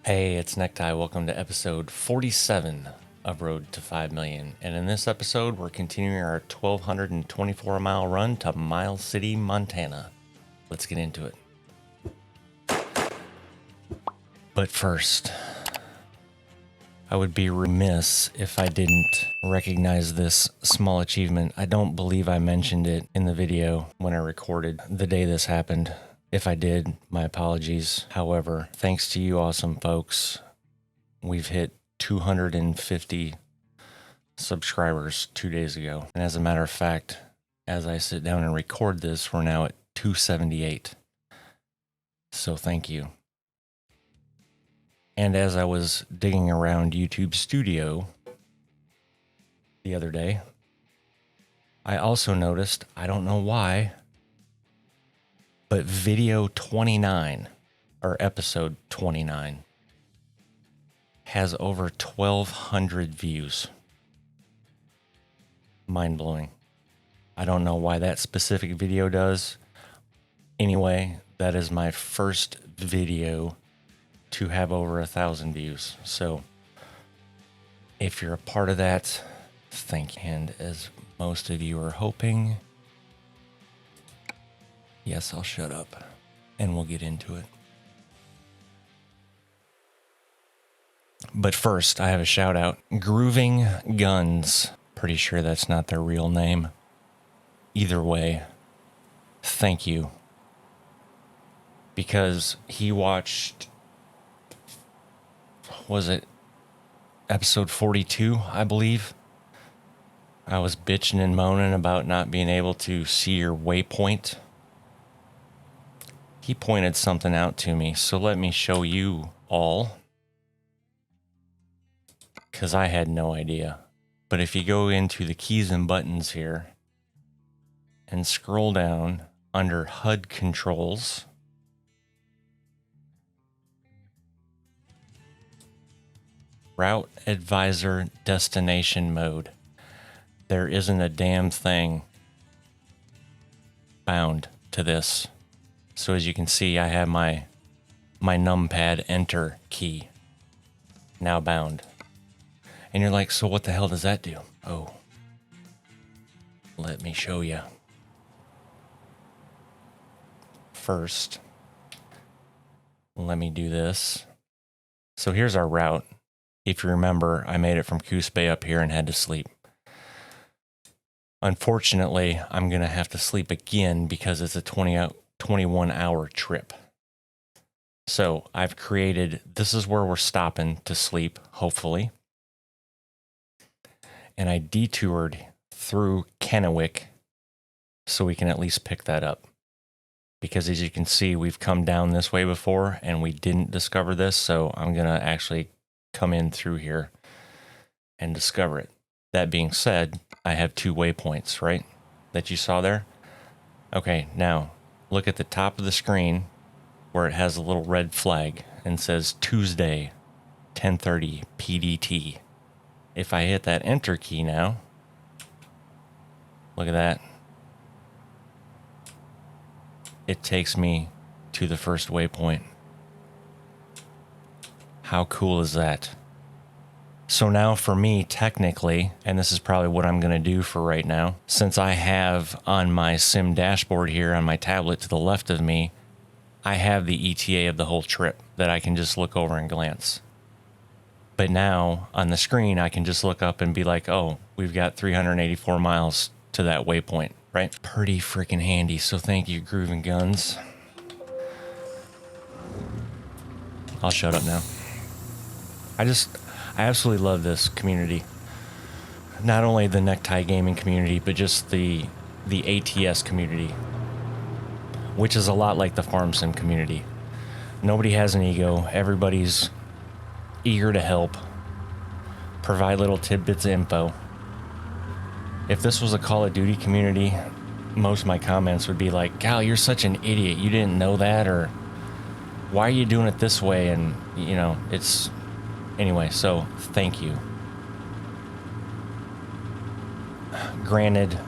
Hey, it's Necktie. Welcome to episode 47 of Road to 5 Million. And in this episode, we're continuing our 1,224 mile run to Miles City, Montana. Let's get into it. But first, I would be remiss if I didn't recognize this small achievement. I don't believe I mentioned it in the video when I recorded the day this happened. If I did, my apologies. However, thanks to you awesome folks, we've hit 250 subscribers 2 days ago. And as a matter of fact, as I sit down and record this, we're now at 278. So thank you. And as I was digging around YouTube Studio the other day, I also noticed, I don't know why, but video 29, or episode 29, has over 1,200 views. Mind-blowing. I don't know why that specific video does. Anyway, that is my first video to have over 1,000 views. So, if you're a part of that, thank you. And as most of you are hoping, yes, I'll shut up, and we'll get into it. But first, I have a shout out. Grooving Guns. Pretty sure that's not their real name. Either way, thank you. Because he watched, was it episode 42, I believe? I was bitching and moaning about not being able to see your waypoint. He pointed something out to me, so let me show you all, because I had no idea. But if you go into the keys and buttons here and scroll down under HUD controls, Route Advisor Destination Mode, there isn't a damn thing bound to this. So as you can see, I have my numpad enter key now bound. And you're like, so what the hell does that do? Oh, let me show you. First, let me do this. So here's our route. If you remember, I made it from Coos Bay up here and had to sleep. Unfortunately, I'm going to have to sleep again because it's a 21-hour trip. So I've created, this is where we're stopping to sleep, hopefully. And I detoured through Kennewick so we can at least pick that up. Because as you can see, we've come down this way before and we didn't discover this. So I'm going to actually come in through here and discover it. That being said, I have 2 waypoints, right? That you saw there. Okay, now look at the top of the screen where it has a little red flag and says Tuesday, 10:30 PDT. If I hit that enter key now, look at that. It takes me to the first waypoint. How cool is that? So now for me, technically, and this is probably what I'm going to do for right now, since I have on my sim dashboard here on my tablet to the left of me, I have the ETA of the whole trip that I can just look over and glance. But now on the screen, I can just look up and be like, oh, we've got 384 miles to that waypoint, right? Pretty freaking handy. So thank you, Grooving Guns. I'll shut up now. I absolutely love this community. Not only the Necktie gaming community, but just the ATS community, which is a lot like the farm sim community. Nobody has an ego. Everybody's eager to help, provide little tidbits of info. If this was a Call of Duty community, most of my comments would be like, Cal, you're such an idiot. You didn't know that, or why are you doing it this way? And, you know, it's... Anyway, so thank you. Granted,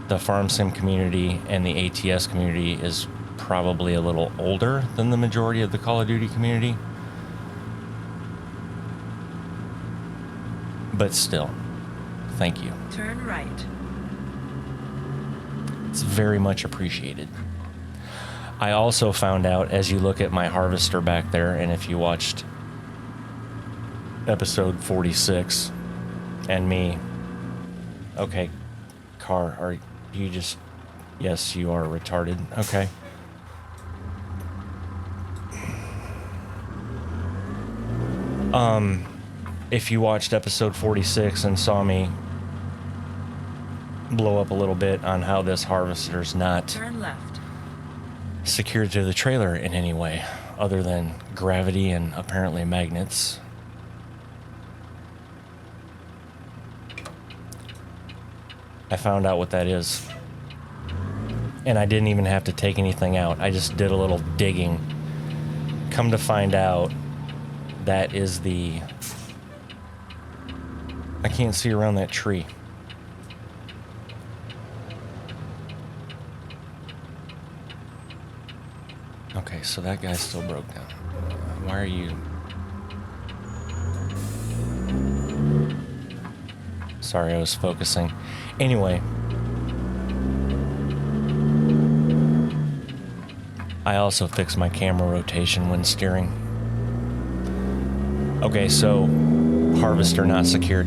the farm sim community and the ATS community is probably a little older than the majority of the Call of Duty community. But still, thank you. Turn right. It's very much appreciated. I also found out, as you look at my harvester back there, and if you watched episode 46 and me, okay, car, are you just, yes, you are retarded, okay. If you watched episode 46 and saw me blow up a little bit on how this harvester's not Turn left. secured to the trailer in any way other than gravity and apparently magnets. I found out what that is. And I didn't even have to take anything out. I just did a little digging. Come to find out, that is the... I can't see around that tree. Okay, so that guy still broke down. Why are you... Sorry, I was focusing. Anyway. I also fixed my camera rotation when steering. Okay, so harvester not secured.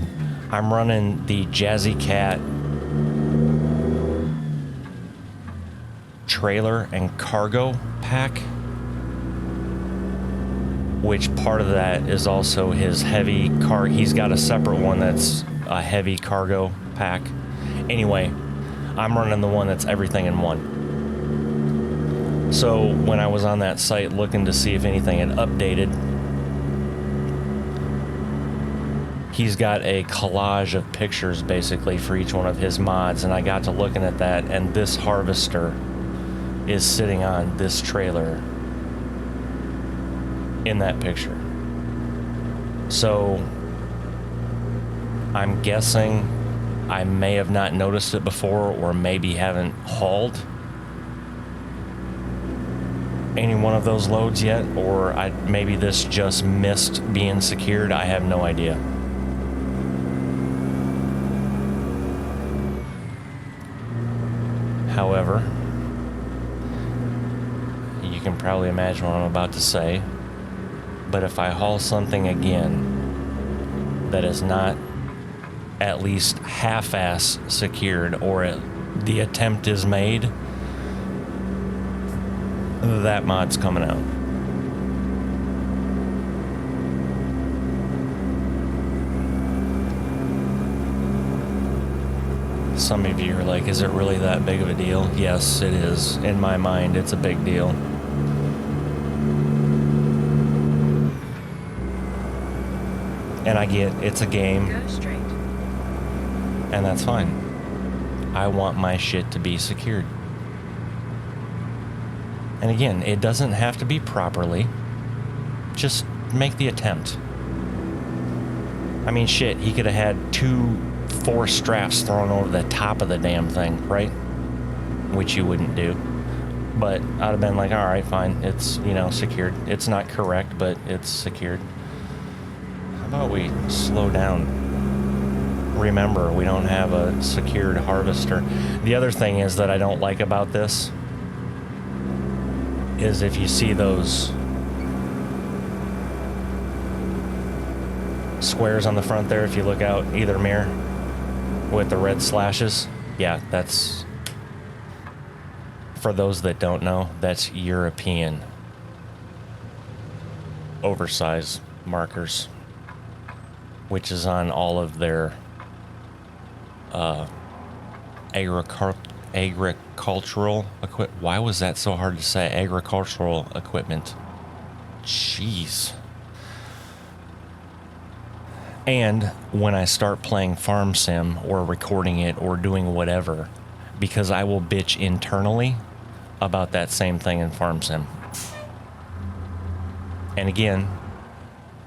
I'm running the Jazzy Cat trailer and cargo pack, which part of that is also his heavy car. He's got a separate one that's a heavy cargo pack. Anyway, I'm running the one that's everything in one. So when I was on that site looking to see if anything had updated, he's got a collage of pictures basically for each one of his mods, and I got to looking at that, and this harvester is sitting on this trailer in that picture. So I'm guessing I may have not noticed it before, or maybe haven't hauled any one of those loads yet, or maybe this just missed being secured. I have no idea. However, you can probably imagine what I'm about to say, but if I haul something again that is not at least half-ass secured, or the attempt is made, that mod's coming out. Some of you are like, is it really that big of a deal? Yes, it is. In my mind, it's a big deal. And I get it's a game. Go straight. And that's fine. I want my shit to be secured. And again, it doesn't have to be properly. Just make the attempt. I mean, shit, he could have had 4 straps thrown over the top of the damn thing, right? Which you wouldn't do. But I'd have been like, all right, fine. It's, secured. It's not correct, but it's secured. How about we slow down? Remember, we don't have a secured harvester. The other thing is that I don't like about this is if you see those squares on the front there, if you look out either mirror with the red slashes, yeah, that's, for those that don't know, that's European oversize markers, which is on all of their agricultural equipment. Why was that so hard to say? Agricultural equipment. Jeez. And when I start playing Farm Sim or recording it or doing whatever, because I will bitch internally about that same thing in Farm Sim. And again,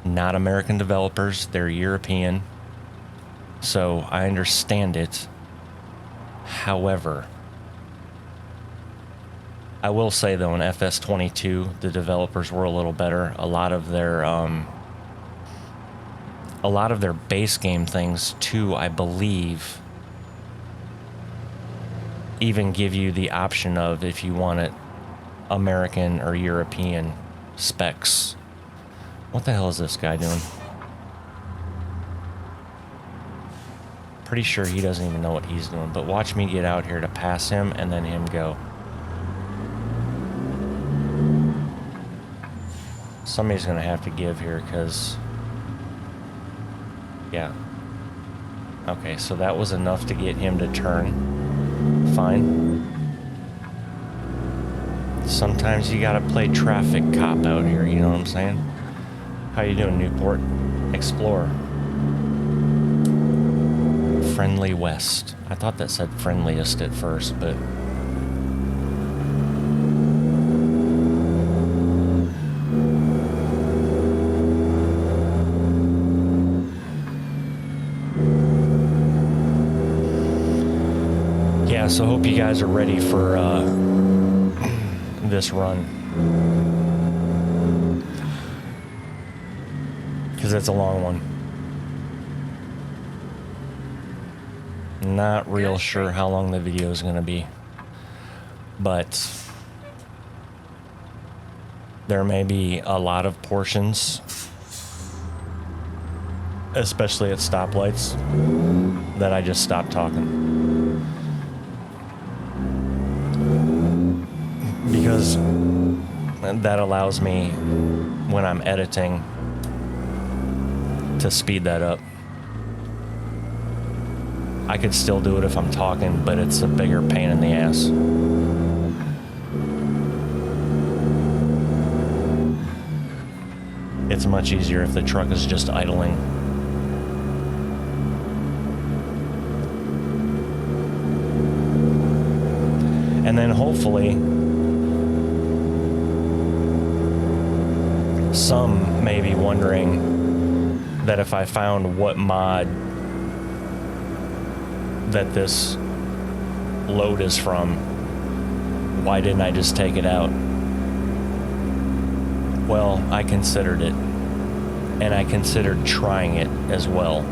not American developers, they're European. So I understand it. However, I will say though, in FS22, the developers were a little better. A lot of their a lot of their base game things too, I believe, even give you the option of if you want it American or European specs. What the hell is this guy doing? Pretty sure he doesn't even know what he's doing, but watch me get out here to pass him and then him go. Somebody's gonna have to give here because, yeah. Okay, so that was enough to get him to turn. Fine. Sometimes you gotta play traffic cop out here, you know what I'm saying? How you doing, Newport? Explorer. Friendly West. I thought that said friendliest at first, but... yeah, so hope you guys are ready for this run. Because it's a long one. Not real sure how long the video is going to be, but there may be a lot of portions, especially at stoplights, that I just stop talking. Because that allows me, when I'm editing, to speed that up. I could still do it if I'm talking, but it's a bigger pain in the ass. It's much easier if the truck is just idling. And then hopefully, some may be wondering that if I found what mod that this load is from, why didn't I just take it out? Well, I considered it, and I considered trying it as well.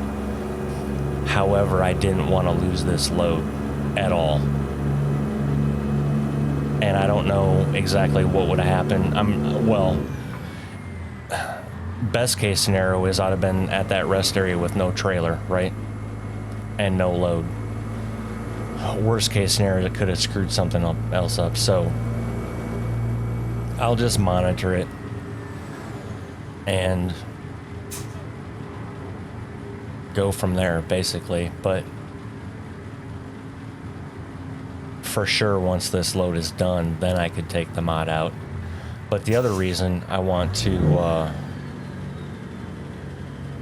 However, I didn't want to lose this load at all. And I don't know exactly what would have happened. Well, best case scenario is I'd have been at that rest area with no trailer, right? And no load. Worst case scenario, it could have screwed something else up. So I'll just monitor it and go from there, basically. But for sure, once this load is done, then I could take the mod out. But the other reason I want to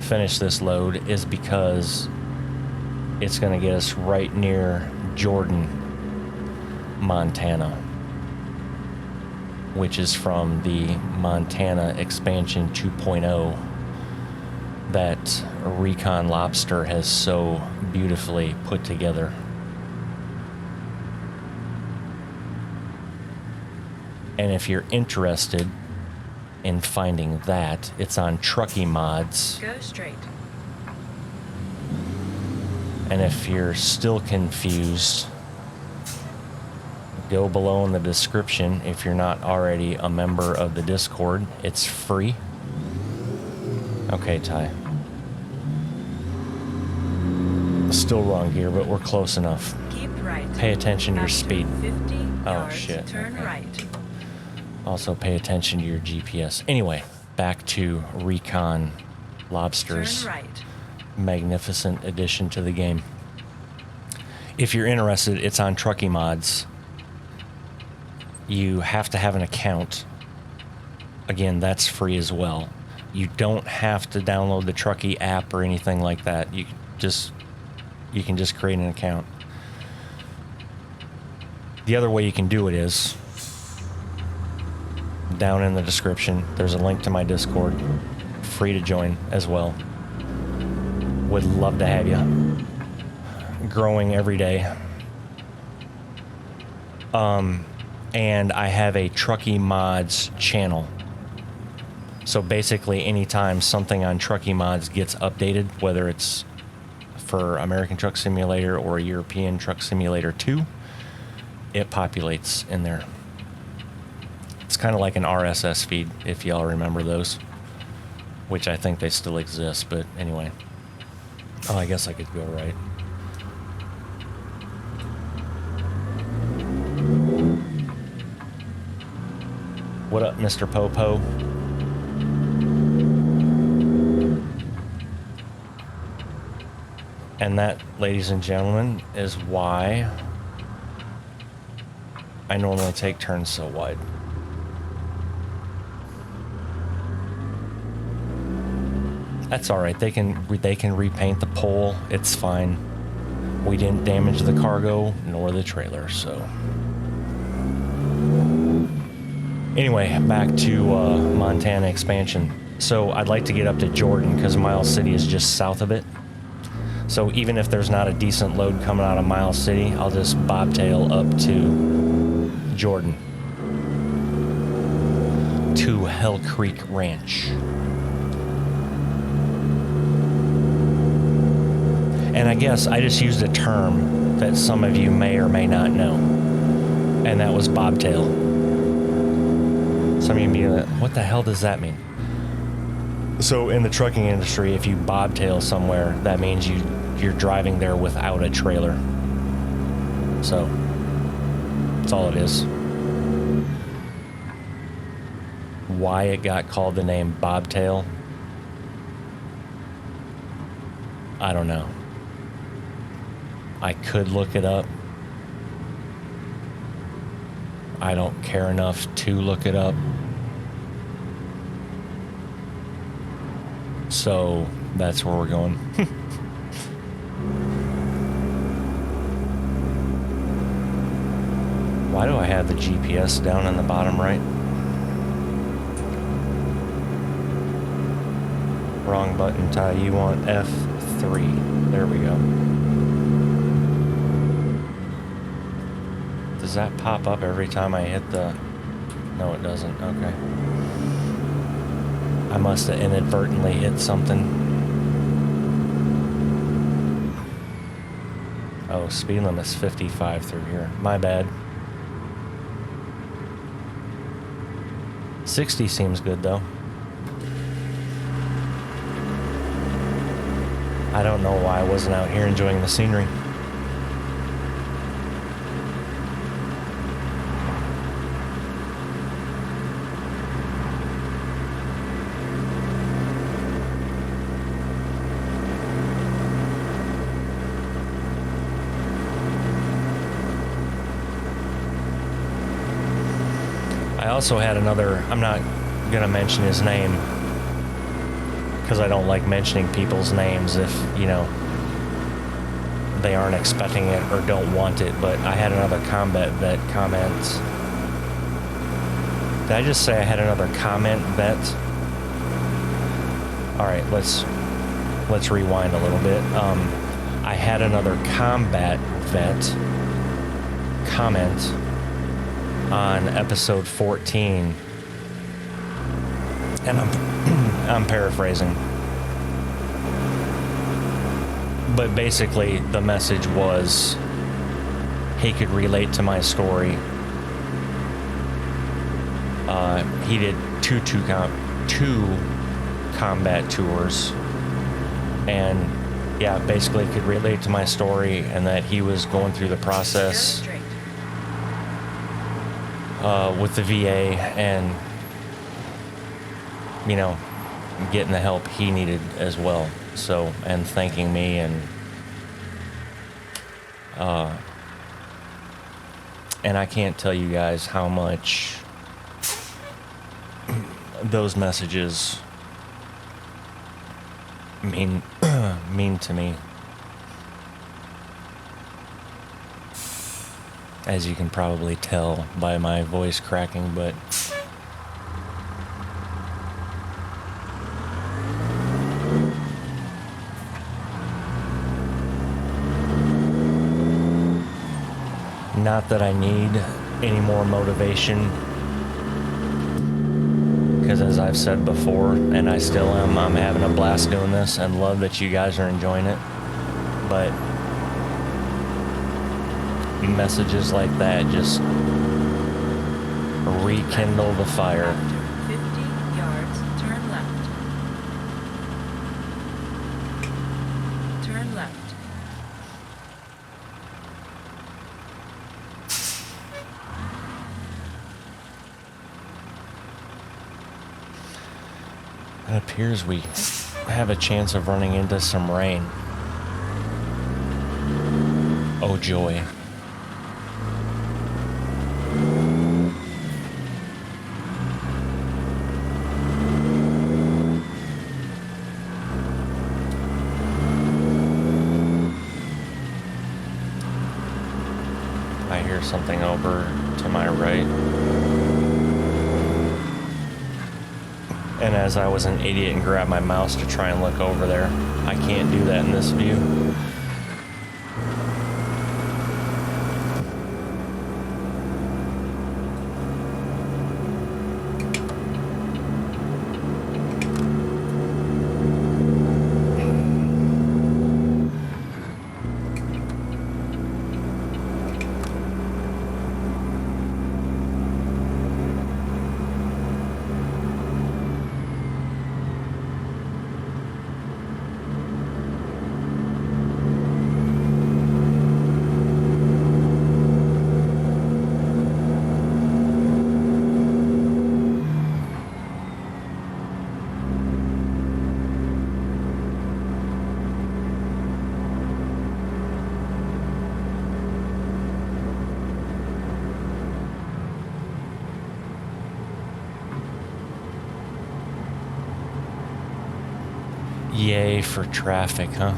finish this load is because it's going to get us right near Jordan, Montana, which is from the Montana Expansion 2.0 that Recon Lobster has so beautifully put together. And if you're interested in finding that, it's on Truckee Mods. Go straight. And if you're still confused, go below in the description if you're not already a member of the Discord. It's free. Okay, Ty. Still wrong gear, but we're close enough. Keep right. Pay attention to your speed. 50 Oh, yards, shit. Turn Okay. right. Also pay attention to your GPS. Anyway, back to Recon Lobster's Turn right. magnificent addition to the game. If you're interested, it's on Truckee Mods. You have to have an account. Again, that's free as well. You don't have to download the Truckee app or anything like that. You can just create an account. The other way you can do it is down in the description. There's a link to my Discord. Free to join as well. Would love to have you. Growing every day. And I have a Truckee Mods channel. So basically, anytime something on Trucking Mods gets updated, whether it's for American Truck Simulator or European Truck Simulator 2, it populates in there. It's kind of like an RSS feed, if y'all remember those, which I think they still exist, but anyway. Oh, I guess I could go right. What up, Mr. Popo? And that, ladies and gentlemen, is why I normally take turns so wide. That's all right. They can repaint the pole. It's fine. We didn't damage the cargo nor the trailer, so. Anyway, back to Montana expansion. So I'd like to get up to Jordan because Miles City is just south of it. So even if there's not a decent load coming out of Miles City, I'll just bobtail up to Jordan. To Hell Creek Ranch. And I guess I just used a term that some of you may or may not know. And that was bobtail. Some of you be like, what the hell does that mean? So in the trucking industry, if you bobtail somewhere, that means you're driving there without a trailer. So that's all it is. Why it got called the name bobtail, I don't know. I could look it up. I don't care enough to look it up. So that's where we're going. Why do I have the GPS down in the bottom right? Wrong button, Ty. You want F3. There we go. Does that pop up every time I hit the... No, it doesn't. Okay. I must have inadvertently hit something. Oh, speed limit's 55 through here. My bad. 60 seems good, though. I don't know why I wasn't out here enjoying the scenery. I also had another, I'm not going to mention his name because I don't like mentioning people's names if, you know, they aren't expecting it or don't want it, but I had another combat vet comment. Did I just say I had another comment vet? All right, let's rewind a little bit. I had another combat vet comment on episode 14, and I'm paraphrasing, but basically the message was he could relate to my story. He did two combat tours, and yeah, basically could relate to my story, and that he was going through the process with the VA and, you know, getting the help he needed as well. So, and thanking me, and I can't tell you guys how much those messages mean to me. As you can probably tell by my voice cracking, but not that I need any more motivation, because as I've said before, and I still am, I'm having a blast doing this and love that you guys are enjoying it. But messages like that just rekindle the fire. 50 yards, turn left. Turn left. It appears we have a chance of running into some rain. Oh joy. I hear something over to my right. And as I was an idiot and grabbed my mouse to try and look over there, I can't do that in this view. Yay for traffic, huh?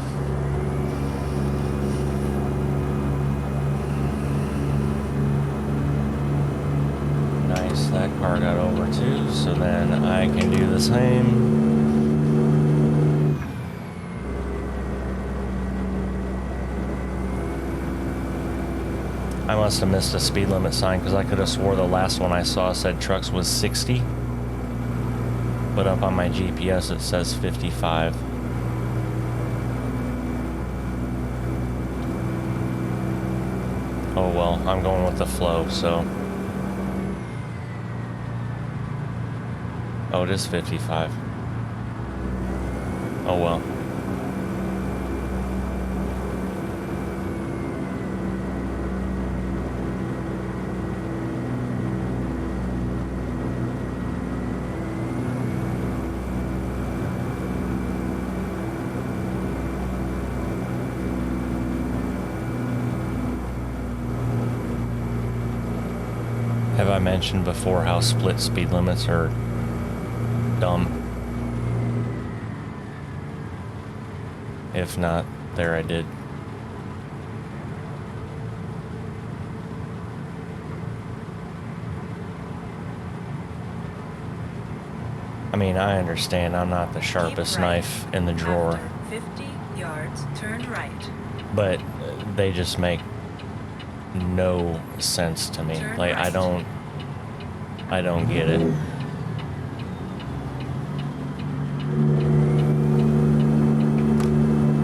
Nice, that car got over too, so then I can do the same. I must have missed a speed limit sign because I could have swore the last one I saw said trucks was 60. But up on my GPS it says 55. Oh well, I'm going with the flow, so. Oh, it is 55. Oh well. Have I mentioned before how split speed limits are dumb? If not, there I did. I mean, I understand I'm not the sharpest knife in the drawer. After 50 yards, turn right. But they just make no sense to me. Like, I don't get it.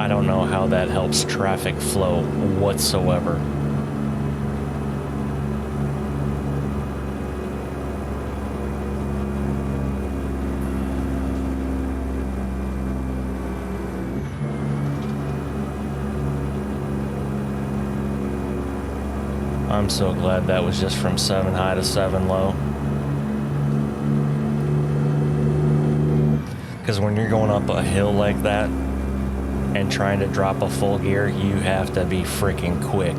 I don't know how that helps traffic flow whatsoever. I'm so glad that was just from 7 high to 7 low. Because when you're going up a hill like that and trying to drop a full gear, you have to be freaking quick.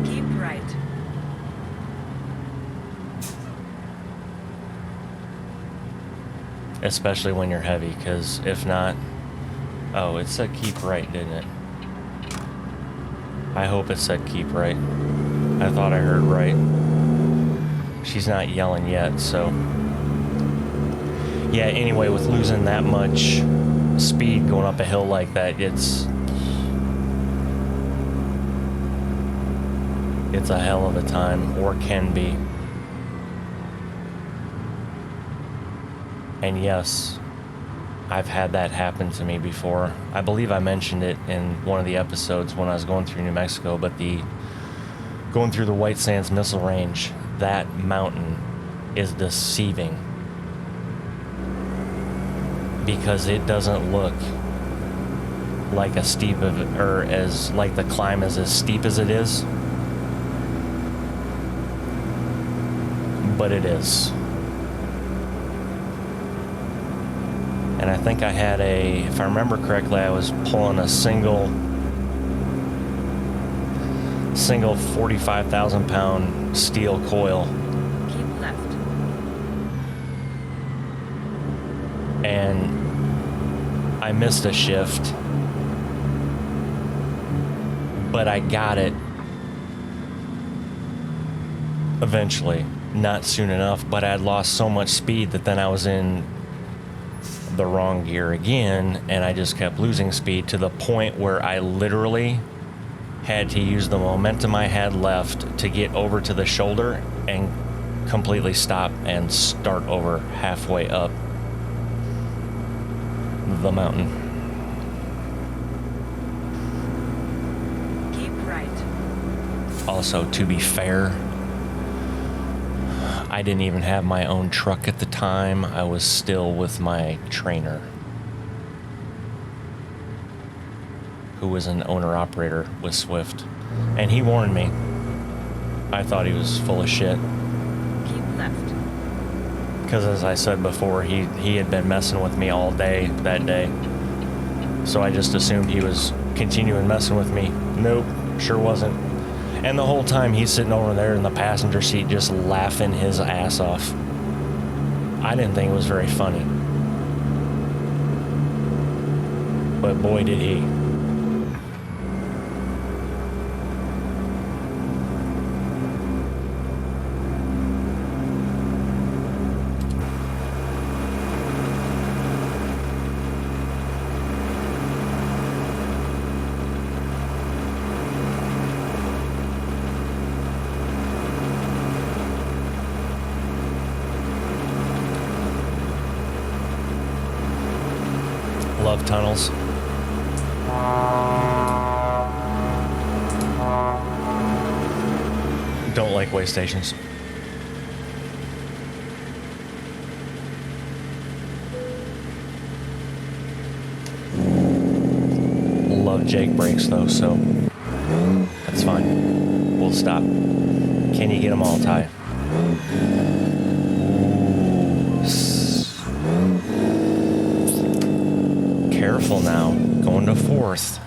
Keep right. Especially when you're heavy, because if not... Oh, it said keep right, didn't it? I hope it said keep right. I thought I heard right. She's not yelling yet, so... Yeah, anyway, with losing that much speed going up a hill like that, it's a hell of a time, or can be. And yes, I've had that happen to me before. I believe I mentioned it in one of the episodes when I was going through New Mexico, but going through the White Sands Missile Range, that mountain is deceiving because it doesn't look like a steep of, or as like the climb is as steep as it is, but it is. And I think I had if I remember correctly, I was pulling a single 45,000 pound steel coil. Keep left. And I missed a shift, but I got it eventually, not soon enough, but I had lost so much speed that then I was in the wrong gear again, and I just kept losing speed to the point where I literally had to use the momentum I had left to get over to the shoulder and completely stop and start over halfway up the mountain. Keep right. Also, to be fair, I didn't even have my own truck at the time. I was still with my trainer, who was an owner-operator with Swift. And he warned me. I thought he was full of shit. Keep left. Because as I said before, he had been messing with me all day that day. So I just assumed he was continuing messing with me. Nope, sure wasn't. And the whole time he's sitting over there in the passenger seat just laughing his ass off. I didn't think it was very funny. But boy did he. Love tunnels. Don't like way stations. Love Jake brakes though, so that's fine. We'll stop. Can you get them all, Ty? Careful now, going to fourth.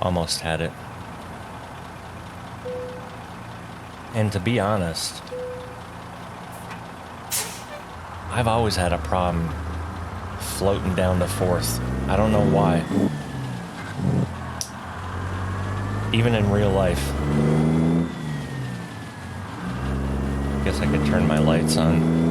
Almost had it. And to be honest, I've always had a problem floating down to fourth. I don't know why. Even in real life. Guess I could turn my lights on.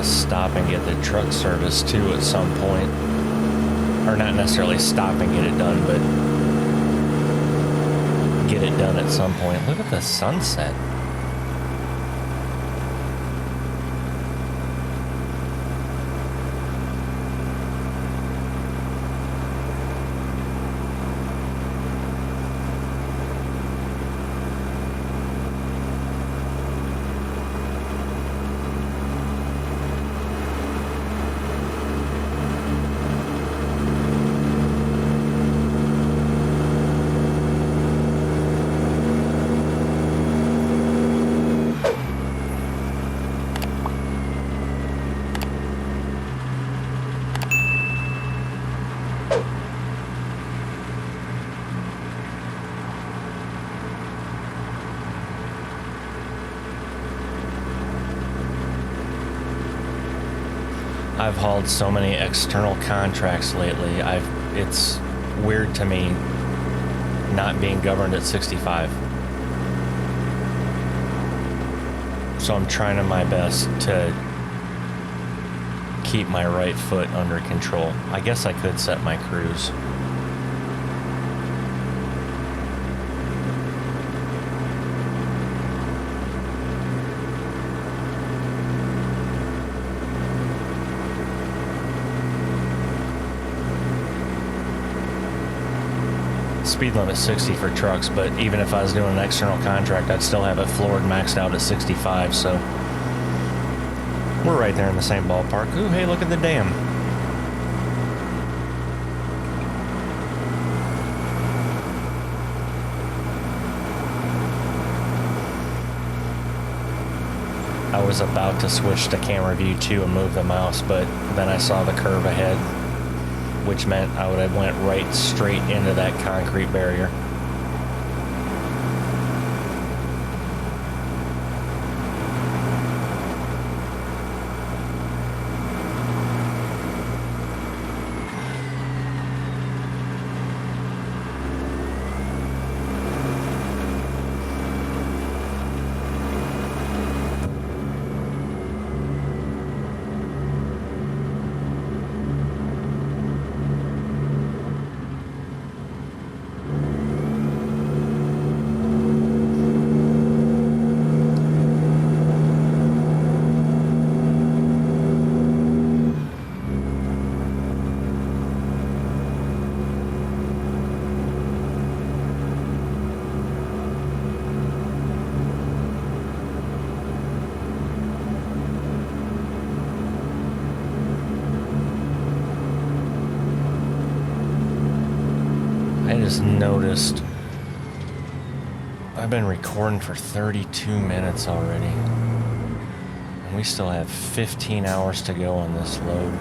Stop and get the truck service too at some point, or not necessarily stop and get it done, but get it done at some point. Look at the sunset. I've hauled so many external contracts lately. It's weird to me not being governed at 65. So I'm trying to my best to keep my right foot under control. I guess I could set my cruise. Speed limit 60 for trucks, but even if I was doing an external contract, I'd still have it floored maxed out at 65, so we're right there in the same ballpark. Ooh, hey, look at the dam. I was about to switch to camera view 2 and move the mouse, but then I saw the curve ahead, which meant I would have went right straight into that concrete barrier. Noticed I've been recording for 32 minutes already, and we still have 15 hours to go on this load,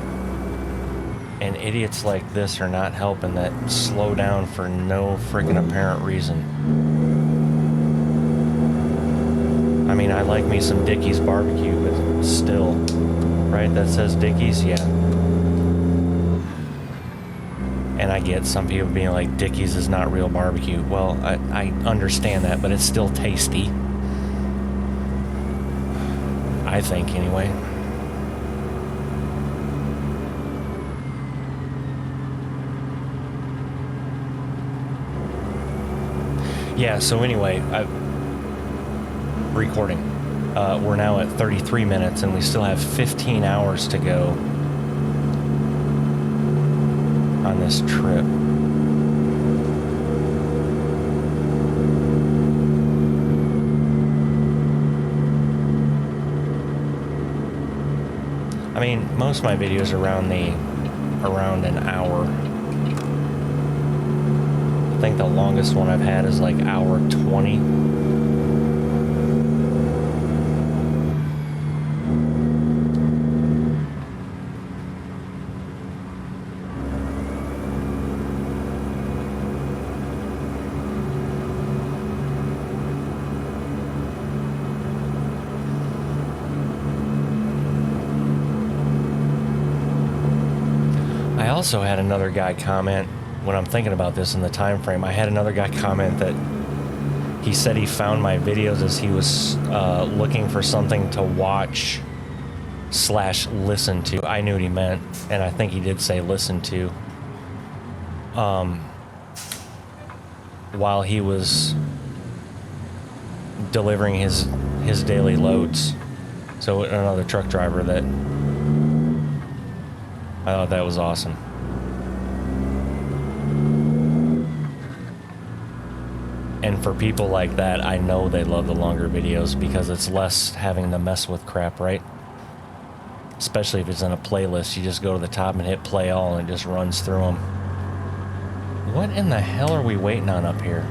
and idiots like this are not helping that slow down for no freaking apparent reason. I mean, I like me some Dickey's barbecue, but still, right? That says Dickey's, yeah. And I get some people being like, Dickey's is not real barbecue. Well, I understand that, but it's still tasty. I think, anyway. Yeah, so anyway, recording. We're now at 33 minutes, and we still have 15 hours to go on this trip. I mean, most of my videos are around an hour. I think the longest one I've had is like hour 20. I also had another guy comment when I'm thinking about this in the time frame. I had another guy comment that he said he found my videos as he was looking for something to watch / listen to. I knew what he meant, and I think he did say listen to, while he was delivering his daily loads. So another truck driver that I thought that was awesome. And for people like that, I know they love the longer videos because it's less having to mess with crap, right? Especially if it's in a playlist, you just go to the top and hit play all and it just runs through them. What in the hell are we waiting on up here?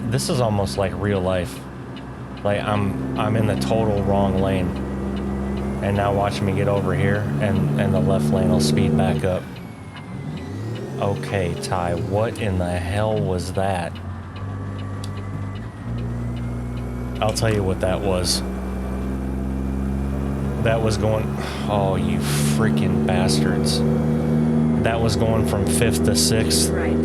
This is almost like real life. Like I'm in the total wrong lane, and now watch me get over here, and the left lane will speed back up. Okay, Ty, what in the hell was that? I'll tell you what that was. That was going... Oh, you freaking bastards. That was going from 5th to 6th. Right.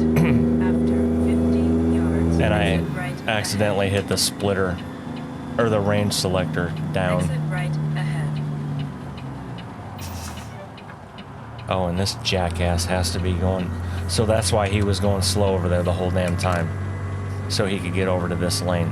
After 50 yards. And I right accidentally hit the splitter, or the range selector down. Exit right ahead. Oh, and this jackass has to be going... So that's why he was going slow over there the whole damn time. So he could get over to this lane.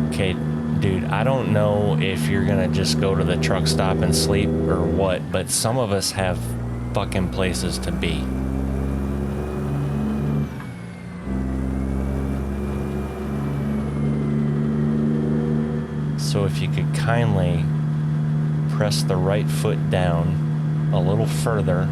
Okay, dude, I don't know if you're gonna just go to the truck stop and sleep or what, but some of us have fucking places to be. So if you could kindly press the right foot down a little further.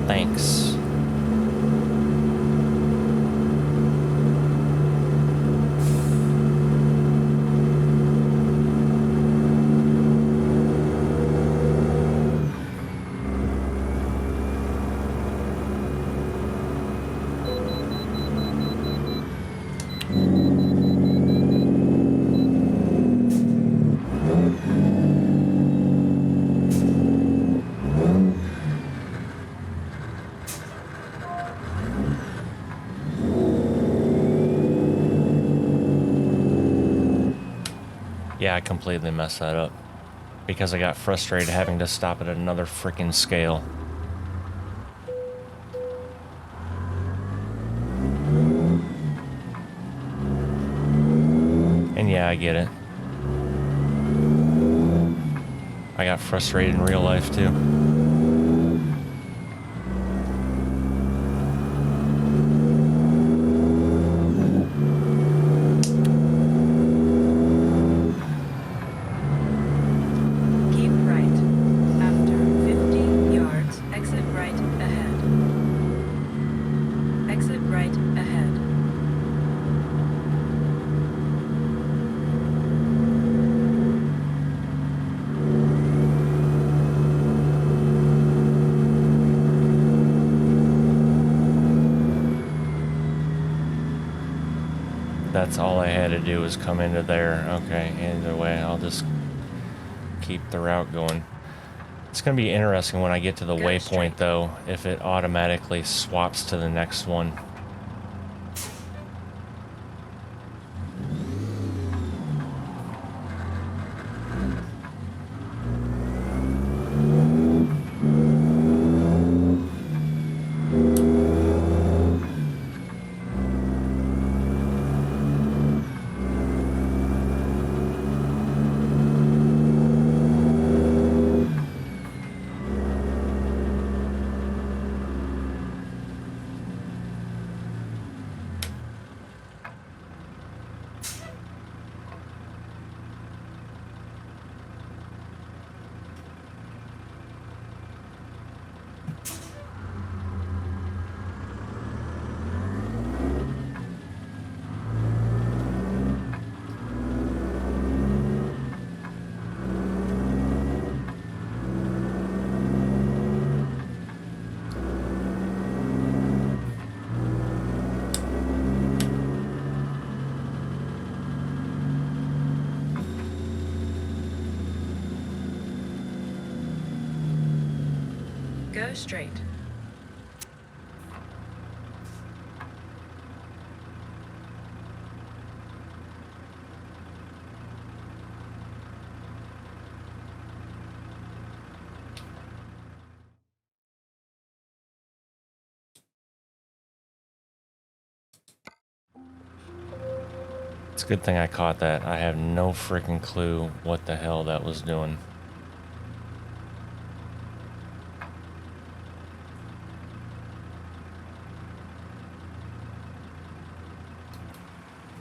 Thanks. Yeah, I completely messed that up because I got frustrated having to stop at another freaking scale. And yeah, I get it. I got frustrated in real life too. That's all I had to do was come into there. Okay, either way, I'll just keep the route going. It's going to be interesting when I get to the waypoint, though, if it automatically swaps to the next one. Go straight. It's a good thing I caught that. I have no freaking clue what the hell that was doing.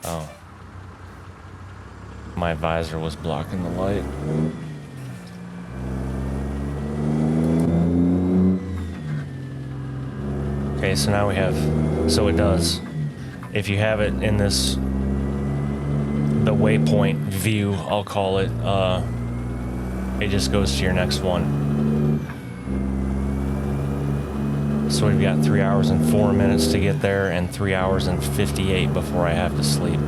Oh. My visor was blocking the light. Okay, so now we have, so it does. If you have it in this, the waypoint view, I'll call it, it just goes to your next one. So we've got 3 hours and 4 minutes to get there and 3 hours and 58 before I have to sleep.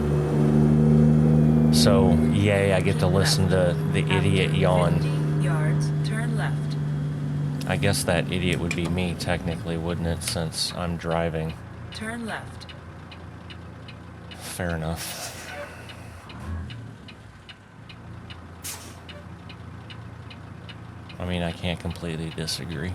So, yay, I get to listen to the idiot yawn. 50 yards, turn left. I guess that idiot would be me, technically, wouldn't it, since I'm driving? Turn left. Fair enough. I mean, I can't completely disagree.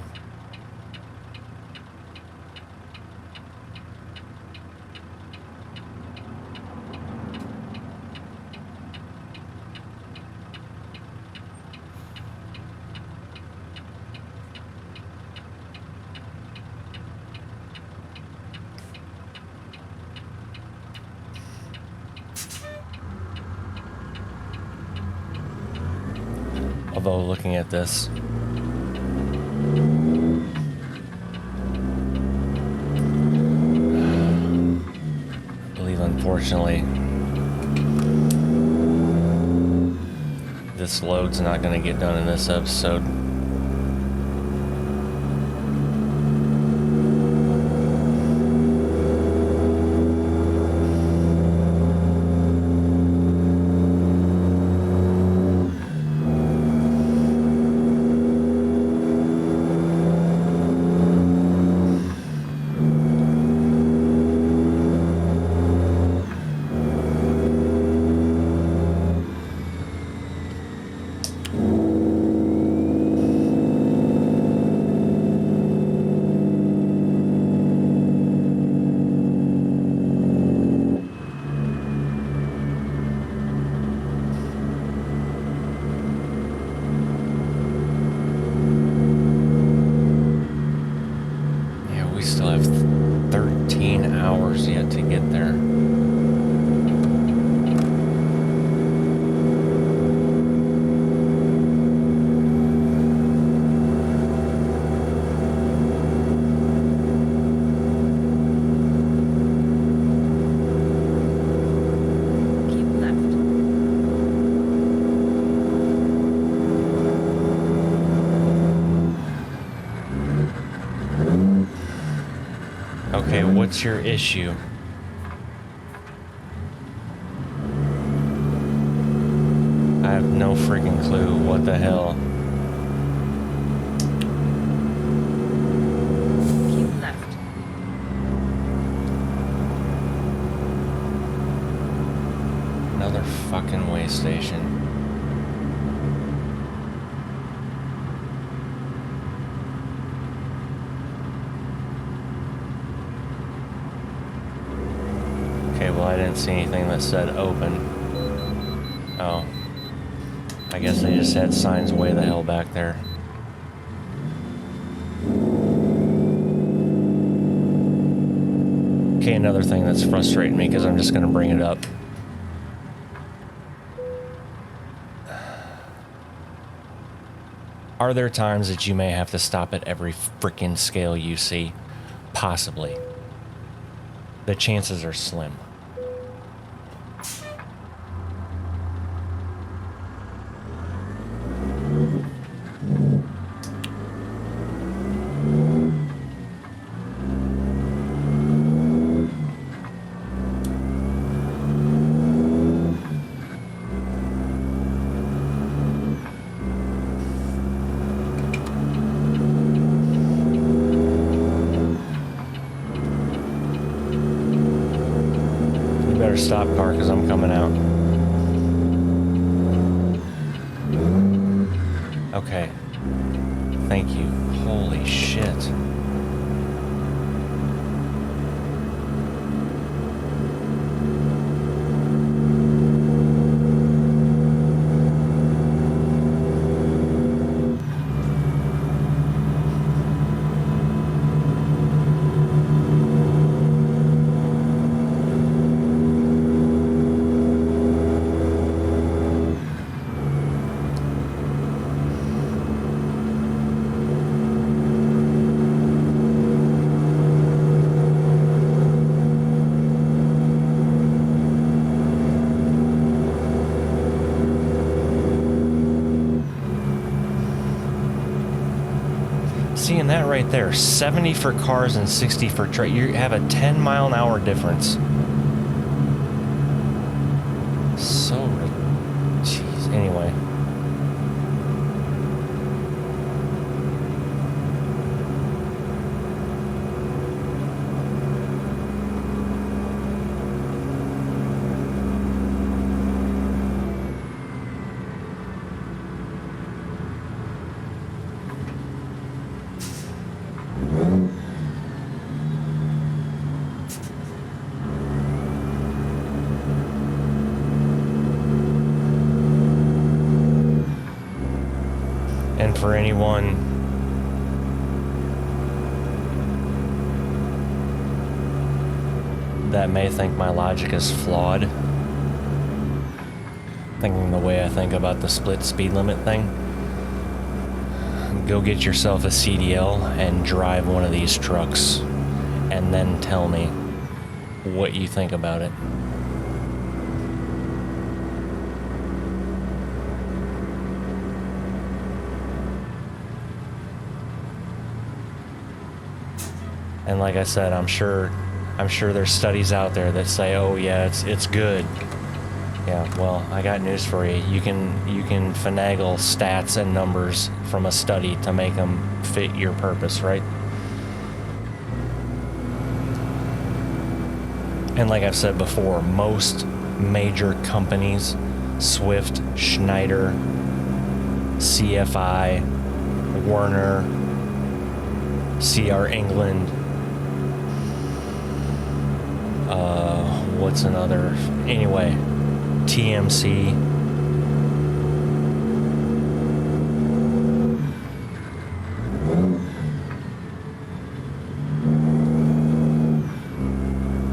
Although looking at this, I believe unfortunately this load's not going to get done in this episode. Still have 13 hours yet to get there. Okay, what's your issue? I have no freaking clue. What the hell? Keep left. Another fucking way station. Well, I didn't see anything that said open. Oh. I guess they just had signs way the hell back there. Okay, another thing that's frustrating me because I'm just going to bring it up. Are there times that you may have to stop at every freaking scale you see? Possibly. The chances are slim. Stop, car, because I'm coming out. Okay. Thank you. Holy shit. Seeing that right there, 70 for cars and 60 for truck. You have a 10-mile-an-hour difference. So, jeez. Anyway. And for anyone that may think my logic is flawed, thinking the way I think about the split speed limit thing, go get yourself a CDL and drive one of these trucks and then tell me what you think about it. And like I said, I'm sure there's studies out there that say, oh yeah, it's good. Yeah, well, I got news for you. You can finagle stats and numbers from a study to make them fit your purpose, right? And like I've said before, most major companies, Swift, Schneider, CFI, Werner, CR England, what's another? Anyway, TMC.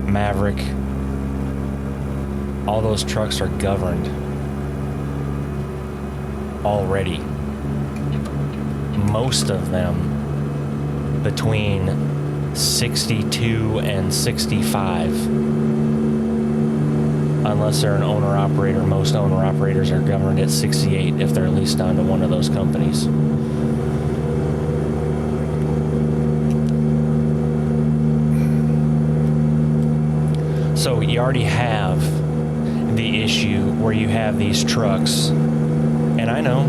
Maverick. All those trucks are governed already. Most of them between 62 and 65. Unless they're an owner-operator, most owner-operators are governed at 68 if they're leased onto one of those companies. So you already have the issue where you have these trucks, and I know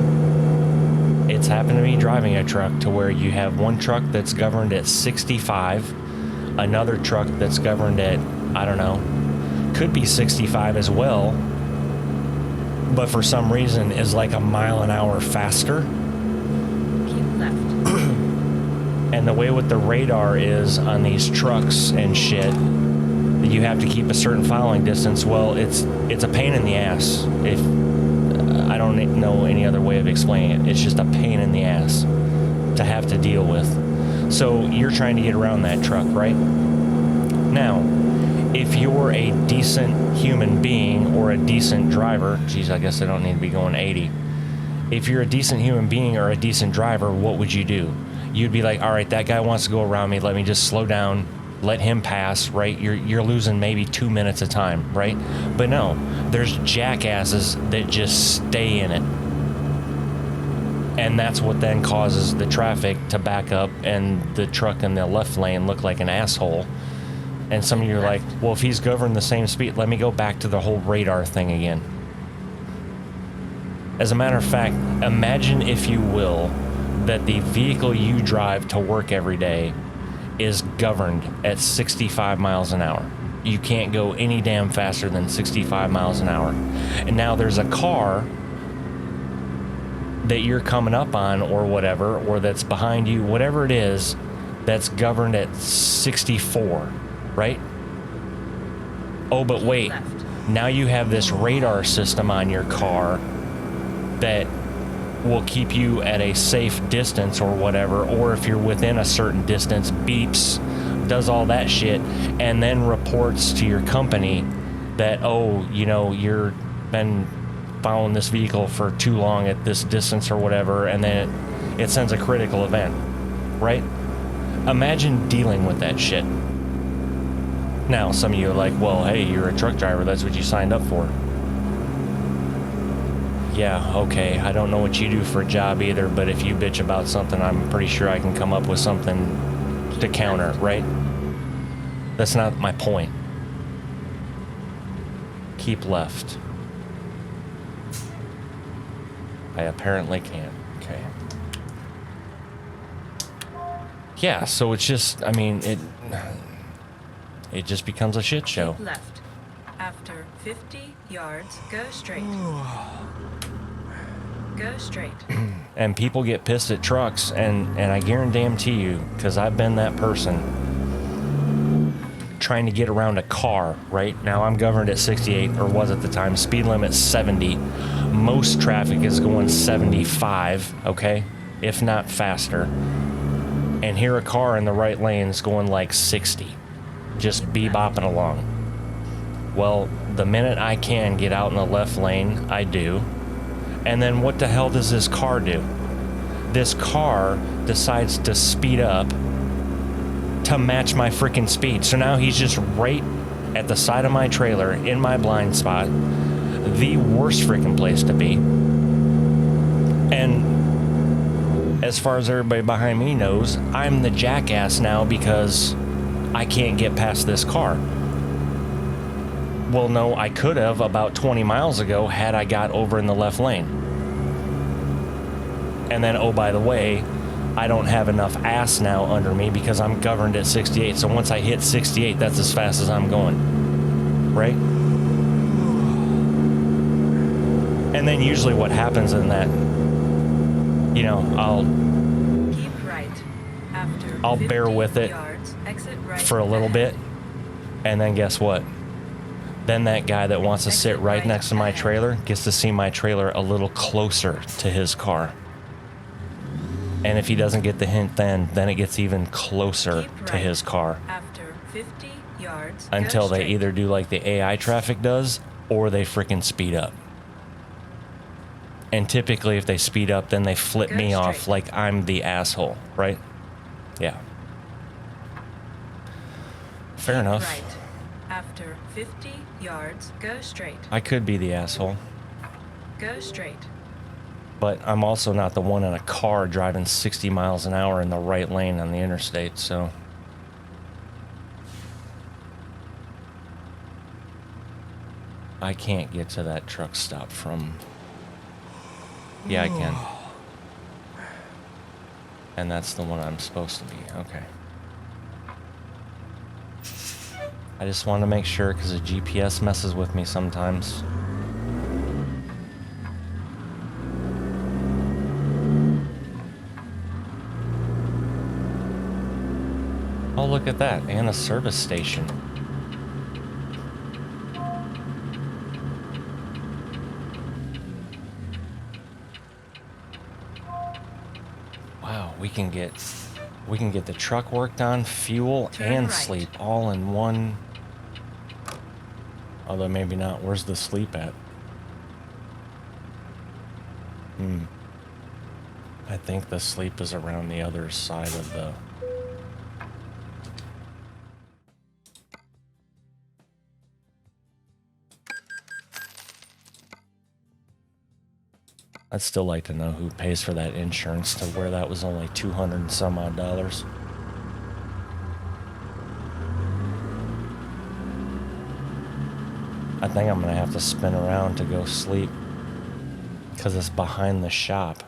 it's happened to me driving a truck to where you have one truck that's governed at 65, another truck that's governed at, I don't know, could be 65 as well, but for some reason is like a mile an hour faster. Keep left. And the way with the radar is on these trucks and shit, you have to keep a certain following distance. Well, it's a pain in the ass. If I don't know any other way of explaining it, it's just a pain in the ass to have to deal with. So you're trying to get around that truck, right? Now, if you're a decent human being or a decent driver, geez, I guess I don't need to be going 80. If you're a decent human being or a decent driver, what would you do? You'd be like, all right, that guy wants to go around me. Let me just slow down, let him pass, right? You're losing maybe 2 minutes of time, right? But no, there's jackasses that just stay in it. And that's what then causes the traffic to back up and the truck in the left lane look like an asshole. And some of you are like, well, if he's governed the same speed, let me go back to the whole radar thing again. As a matter of fact, imagine, if you will, that the vehicle you drive to work every day is governed at 65 miles an hour. You can't go any damn faster than 65 miles an hour. And now there's a car that you're coming up on or whatever, or that's behind you, whatever it is, that's governed at 64. Right? Oh, but wait, now you have this radar system on your car that will keep you at a safe distance or whatever, or if you're within a certain distance, beeps, does all that shit, and then reports to your company that, oh, you know, you've been following this vehicle for too long at this distance or whatever, and then it sends a critical event, right? Imagine dealing with that shit. Now, some of you are like, well, hey, you're a truck driver. That's what you signed up for. yeah, okay, I don't know what you do for a job either, but if you bitch about something, I'm pretty sure I can come up with something to counter, right? That's not my point. Keep left. I apparently can't. Okay. Yeah, so it's just, I mean, it just becomes a shit show. Keep left. After 50 yards, go straight. Go straight. And people get pissed at trucks, and I guarantee you, because I've been that person trying to get around a car, right? Now I'm governed at 68, or was at the time, speed limit 70. Most traffic is going 75, okay? If not faster. And here a car in the right lane is going like 60. Just bebopping along. Well, the minute I can get out in the left lane, I do. And then what the hell does this car do? This car decides to speed up to match my freaking speed. So now he's just right at the side of my trailer in my blind spot. The worst freaking place to be. And as far as everybody behind me knows, I'm the jackass now because I can't get past this car. Well, no, I could have about 20 miles ago had I got over in the left lane. And then, oh, by the way, I don't have enough ass now under me because I'm governed at 68. So once I hit 68, that's as fast as I'm going. Right? And then usually what happens in that, you know, Keep right. After I'll bear with it yards, exit right for a little bit. And then guess what? Then that guy that wants to sit right next to my trailer gets to see my trailer a little closer to his car. And if he doesn't get the hint then it gets even closer to his car. After 50 yards, until they either do like the AI traffic does, or they freaking speed up. And typically if they speed up, then they flip me off like I'm the asshole, right? Yeah. Fair enough. Right. After 50 yards, go straight. I could be the asshole. Go straight. But I'm also not the one in a car driving 60 miles an hour in the right lane on the interstate, so. I can't get to that truck stop from. Yeah, I can. And that's the one I'm supposed to be. Okay. I just want to make sure because the GPS messes with me sometimes. Oh, look at that. And a service station. Wow, we can get the truck worked on, fuel, Turn and right. sleep all in one. Although maybe not. Where's the sleep at? I think the sleep is around the other side of the. I'd still like to know who pays for that insurance to where that was only $200 and some odd. I think I'm gonna have to spin around to go sleep because it's behind the shop.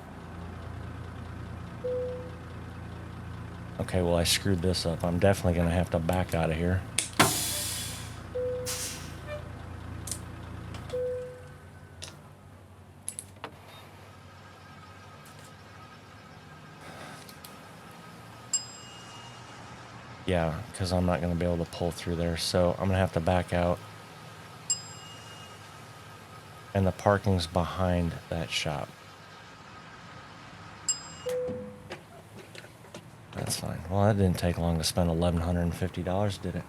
Okay, well I screwed this up. I'm definitely gonna have to back out of here. Yeah, because I'm not going to be able to pull through there. So I'm going to have to back out. And the parking's behind that shop. That's fine. Well, that didn't take long to spend $1,150, did it?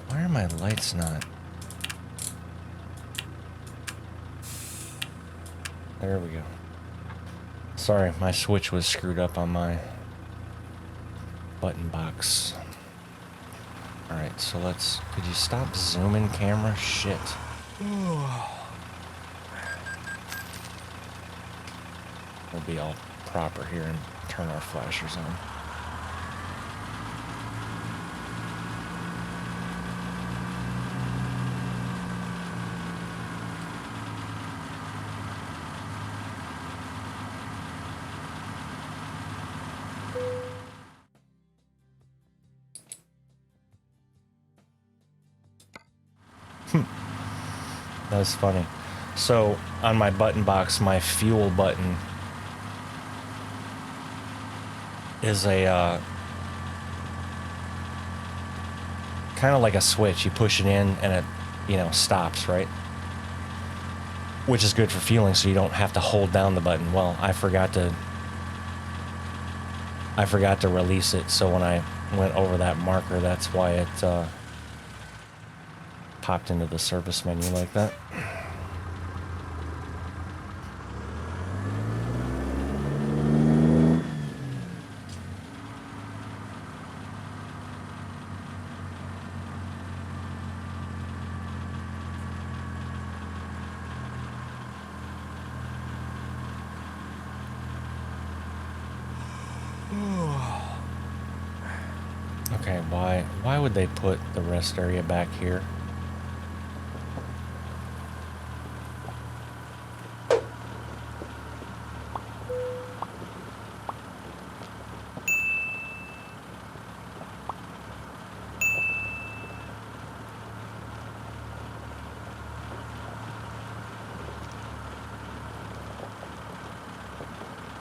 Why are my lights not? There we go. Sorry, my switch was screwed up on my button box. Alright, so let's... Could you stop zooming, camera? Shit. We'll be all proper here and turn our flashers on. That's funny. So on my button box, my fuel button is a kind of like a switch. You push it in and it, you know, stops, right? Which is good for fueling, so you don't have to hold down the button. Well, I forgot to release it, so when I went over that marker, that's why it popped into the service menu like that. Okay, why would they put the rest area back here?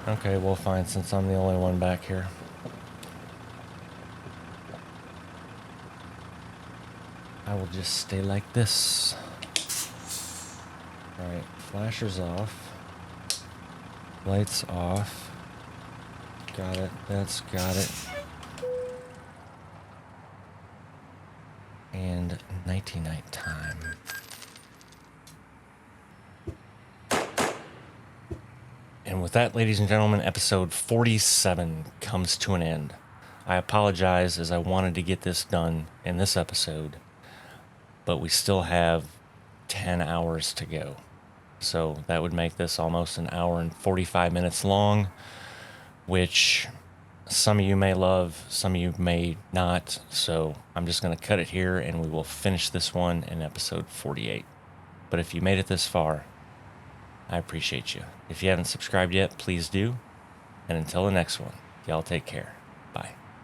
Okay, well fine, since I'm the only one back here. I will just stay like this. Alright, flashers off. Lights off. Got it, that's got it. And nighty-night time. And with that, ladies and gentlemen, episode 47 comes to an end. I apologize, as I wanted to get this done in this episode, but we still have 10 hours to go. So that would make this almost an hour and 45 minutes long, which some of you may love, some of you may not. So I'm just going to cut it here and we will finish this one in episode 48. But if you made it this far, I appreciate you. If you haven't subscribed yet, please do. And until the next one, y'all take care.